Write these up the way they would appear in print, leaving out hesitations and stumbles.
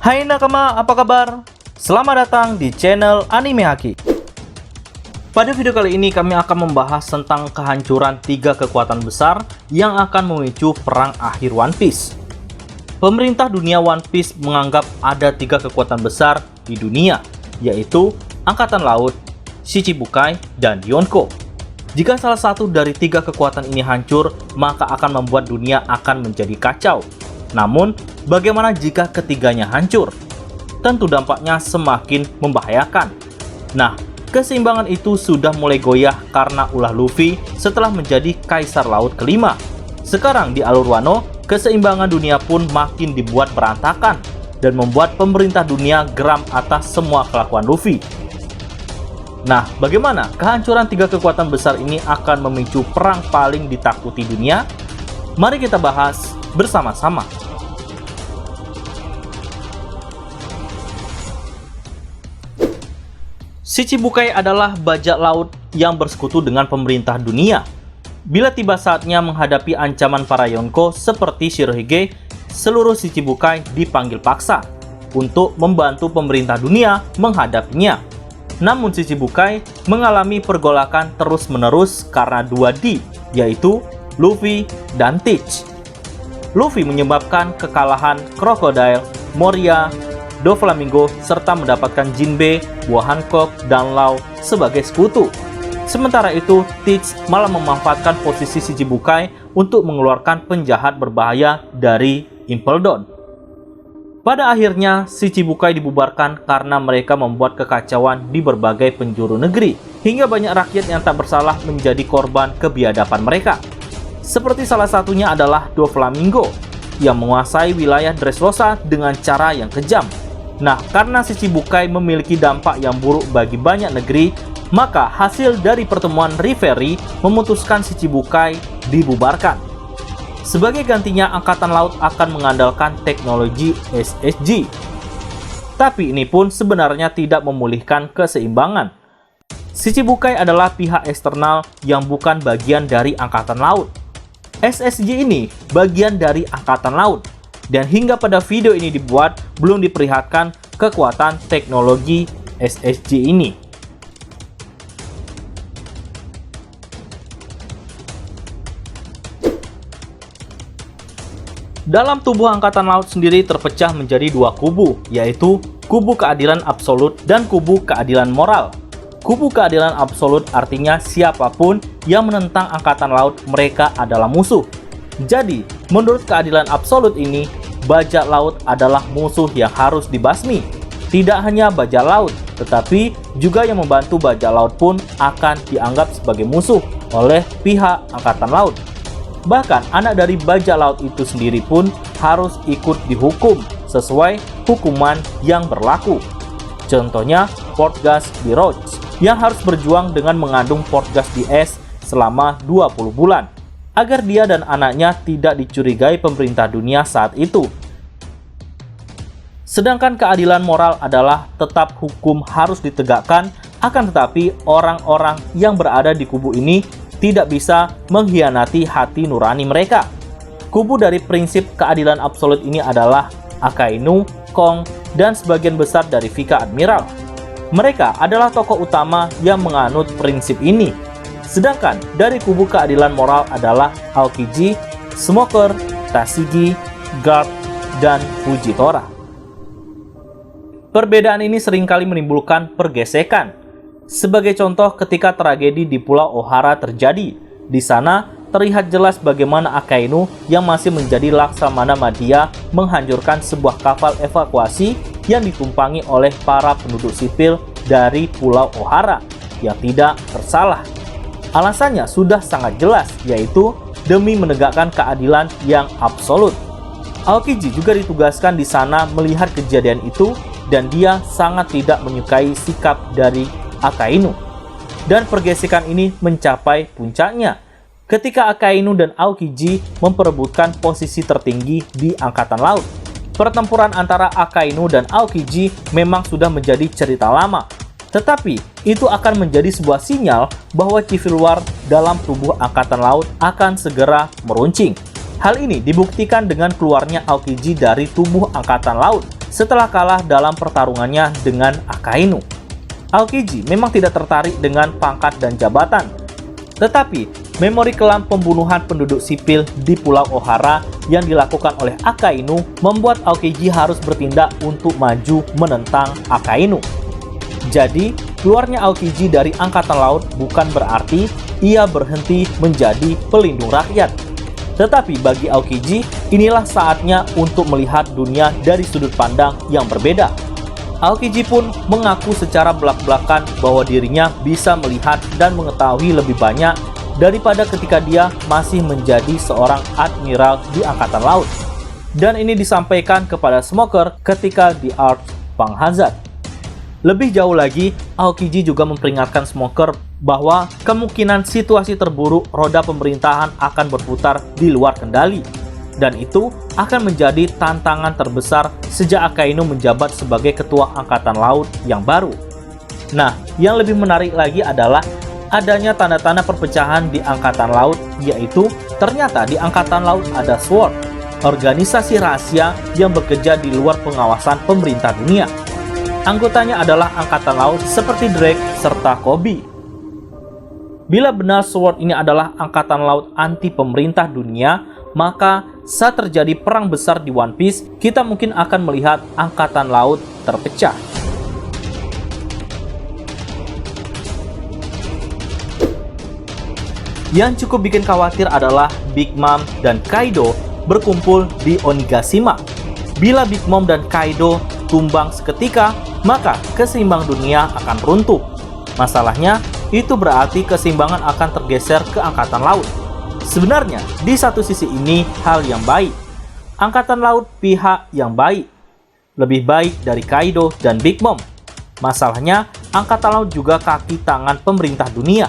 Hai nakama, apa kabar? Selamat datang di channel Anime Haki. Pada video kali ini kami akan membahas tentang kehancuran 3 kekuatan besar yang akan memicu perang akhir One Piece. Pemerintah dunia One Piece menganggap ada 3 kekuatan besar di dunia, yaitu Angkatan Laut, Shichibukai, dan Yonko. Jika salah satu dari 3 kekuatan ini hancur, maka akan membuat dunia akan menjadi kacau. Namun, bagaimana jika ketiganya hancur? Tentu dampaknya semakin membahayakan. Nah, keseimbangan itu sudah mulai goyah karena ulah Luffy setelah menjadi Kaisar Laut kelima. Sekarang di alur Wano, keseimbangan dunia pun makin dibuat berantakan dan membuat pemerintah dunia geram atas semua kelakuan Luffy. Nah, bagaimana kehancuran 3 kekuatan besar ini akan memicu perang paling ditakuti dunia? Mari kita bahas bersama-sama. Shichibukai adalah bajak laut yang bersekutu dengan pemerintah dunia. Bila tiba saatnya menghadapi ancaman para Yonko seperti Shirohige, seluruh Shichibukai dipanggil paksa untuk membantu pemerintah dunia menghadapinya. Namun Shichibukai mengalami pergolakan terus-menerus karena 2D, yaitu Luffy dan Teach. Luffy menyebabkan kekalahan Crocodile, Moria, Doflamingo, serta mendapatkan Jinbe, buah Hancock, dan Law sebagai sekutu. Sementara itu, Teach malah memanfaatkan posisi Shichibukai untuk mengeluarkan penjahat berbahaya dari Impel Down. Pada akhirnya, Shichibukai dibubarkan karena mereka membuat kekacauan di berbagai penjuru negeri, hingga banyak rakyat yang tak bersalah menjadi korban kebiadaban mereka. Seperti salah satunya adalah Doflamingo, yang menguasai wilayah Dressrosa dengan cara yang kejam. Nah, karena Shichibukai memiliki dampak yang buruk bagi banyak negeri, maka hasil dari pertemuan Reverie memutuskan Shichibukai dibubarkan. Sebagai gantinya, Angkatan Laut akan mengandalkan teknologi SSG. Tapi ini pun sebenarnya tidak memulihkan keseimbangan. Shichibukai adalah pihak eksternal yang bukan bagian dari Angkatan Laut. SSG ini bagian dari Angkatan Laut. Dan hingga pada video ini dibuat, belum diperlihatkan kekuatan teknologi SSG ini. Dalam tubuh Angkatan Laut sendiri terpecah menjadi 2 kubu, yaitu kubu keadilan absolut dan kubu keadilan moral. Kubu keadilan absolut artinya siapapun yang menentang Angkatan Laut, mereka adalah musuh. Jadi, menurut keadilan absolut ini, bajak laut adalah musuh yang harus dibasmi. Tidak hanya bajak laut, tetapi juga yang membantu bajak laut pun akan dianggap sebagai musuh oleh pihak Angkatan Laut. Bahkan anak dari bajak laut itu sendiri pun harus ikut dihukum sesuai hukuman yang berlaku. Contohnya Portgas di Roach, yang harus berjuang dengan mengandung Portgas di es selama 20 bulan. Agar dia dan anaknya tidak dicurigai pemerintah dunia saat itu. Sedangkan keadilan moral adalah tetap hukum harus ditegakkan, akan tetapi orang-orang yang berada di kubu ini tidak bisa mengkhianati hati nurani mereka. Kubu dari prinsip keadilan absolut ini adalah Akainu, Kong, dan sebagian besar dari Vika Admiral. Mereka adalah tokoh utama yang menganut prinsip ini. Sedangkan dari kubu keadilan moral adalah Aokiji, Smoker, Tashigi, Garp, dan Fujitora. Perbedaan ini seringkali menimbulkan pergesekan. Sebagai contoh, ketika tragedi di Pulau Ohara terjadi, di sana terlihat jelas bagaimana Akainu yang masih menjadi Laksamana Madya menghancurkan sebuah kapal evakuasi yang ditumpangi oleh para penduduk sipil dari Pulau Ohara yang tidak bersalah. Alasannya sudah sangat jelas, yaitu demi menegakkan keadilan yang absolut. Aokiji juga ditugaskan di sana melihat kejadian itu, dan dia sangat tidak menyukai sikap dari Akainu. Dan pergesekan ini mencapai puncaknya ketika Akainu dan Aokiji memperebutkan posisi tertinggi di Angkatan Laut. Pertempuran antara Akainu dan Aokiji memang sudah menjadi cerita lama. Tetapi, itu akan menjadi sebuah sinyal bahwa Civil War dalam tubuh Angkatan Laut akan segera meruncing. Hal ini dibuktikan dengan keluarnya Aokiji dari tubuh Angkatan Laut setelah kalah dalam pertarungannya dengan Akainu. Aokiji memang tidak tertarik dengan pangkat dan jabatan, tetapi memori kelam pembunuhan penduduk sipil di Pulau Ohara yang dilakukan oleh Akainu membuat Aokiji harus bertindak untuk maju menentang Akainu. Jadi, keluarnya Aokiji dari Angkatan Laut bukan berarti ia berhenti menjadi pelindung rakyat. Tetapi bagi Aokiji, inilah saatnya untuk melihat dunia dari sudut pandang yang berbeda. Aokiji pun mengaku secara belak-belakan bahwa dirinya bisa melihat dan mengetahui lebih banyak daripada ketika dia masih menjadi seorang admiral di Angkatan Laut. Dan ini disampaikan kepada Smoker ketika di Arch Bang Hazard. Lebih jauh lagi, Aokiji juga memperingatkan Smoker bahwa kemungkinan situasi terburuk roda pemerintahan akan berputar di luar kendali. Dan itu akan menjadi tantangan terbesar sejak Akainu menjabat sebagai ketua Angkatan Laut yang baru. Nah, yang lebih menarik lagi adalah adanya tanda-tanda perpecahan di Angkatan Laut, yaitu ternyata di Angkatan Laut ada SWORD, organisasi rahasia yang bekerja di luar pengawasan pemerintah dunia. Anggotanya adalah Angkatan Laut seperti Drake serta Kobe. Bila benar SWORD ini adalah Angkatan Laut anti pemerintah dunia, maka saat terjadi perang besar di One Piece, kita mungkin akan melihat Angkatan Laut terpecah. Yang cukup bikin khawatir adalah Big Mom dan Kaido berkumpul di Onigashima. Bila Big Mom dan Kaido tumbang seketika, maka keseimbangan dunia akan runtuh. Masalahnya, itu berarti keseimbangan akan tergeser ke Angkatan Laut. Sebenarnya, di satu sisi ini hal yang baik. Angkatan Laut pihak yang baik. Lebih baik dari Kaido dan Big Mom. Masalahnya, Angkatan Laut juga kaki tangan pemerintah dunia.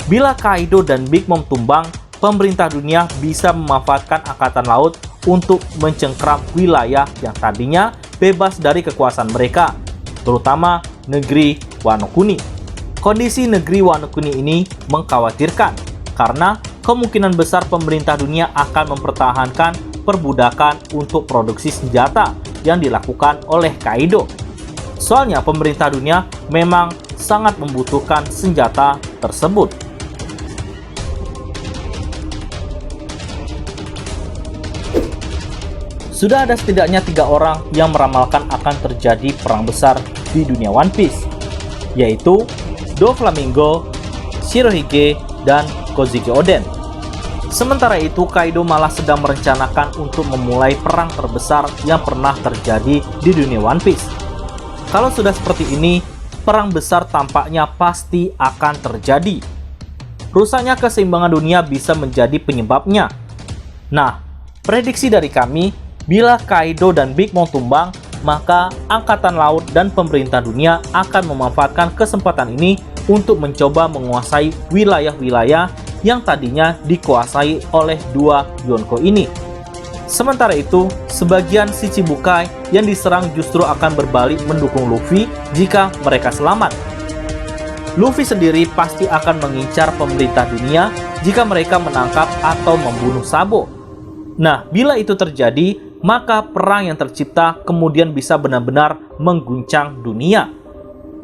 Bila Kaido dan Big Mom tumbang, pemerintah dunia bisa memanfaatkan Angkatan Laut untuk mencengkram wilayah yang tadinya bebas dari kekuasaan mereka, terutama negeri Wano Kuni. Kondisi negeri Wano Kuni ini mengkhawatirkan karena kemungkinan besar pemerintah dunia akan mempertahankan perbudakan untuk produksi senjata yang dilakukan oleh Kaido. Soalnya pemerintah dunia memang sangat membutuhkan senjata tersebut. Sudah ada setidaknya 3 orang yang meramalkan akan terjadi perang besar di dunia One Piece, yaitu Doflamingo, Shirohige, dan Kozuki Oden. Sementara itu, Kaido malah sedang merencanakan untuk memulai perang terbesar yang pernah terjadi di dunia One Piece. Kalau sudah seperti ini, perang besar tampaknya pasti akan terjadi. Rusaknya keseimbangan dunia bisa menjadi penyebabnya. Nah, prediksi dari kami, bila Kaido dan Big Mom tumbang, maka Angkatan Laut dan pemerintah dunia akan memanfaatkan kesempatan ini untuk mencoba menguasai wilayah-wilayah yang tadinya dikuasai oleh dua Yonko ini. Sementara itu, sebagian Shichibukai yang diserang justru akan berbalik mendukung Luffy jika mereka selamat. Luffy sendiri pasti akan mengincar pemerintah dunia jika mereka menangkap atau membunuh Sabo. Nah, bila itu terjadi, maka perang yang tercipta kemudian bisa benar-benar mengguncang dunia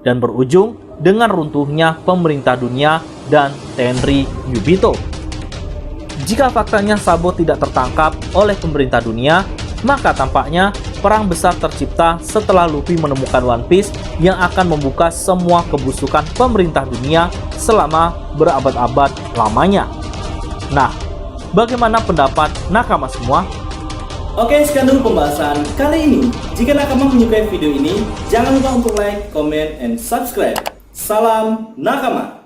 dan berujung dengan runtuhnya pemerintah dunia dan Tenri Yubito. Jika faktanya Sabo tidak tertangkap oleh pemerintah dunia, maka tampaknya perang besar tercipta setelah Luffy menemukan One Piece yang akan membuka semua kebusukan pemerintah dunia selama berabad-abad lamanya. Nah, bagaimana pendapat nakama semua? Oke, sekian dulu pembahasan kali ini. Jika nakama menyukai video ini, jangan lupa untuk like, comment, and subscribe. Salam nakama!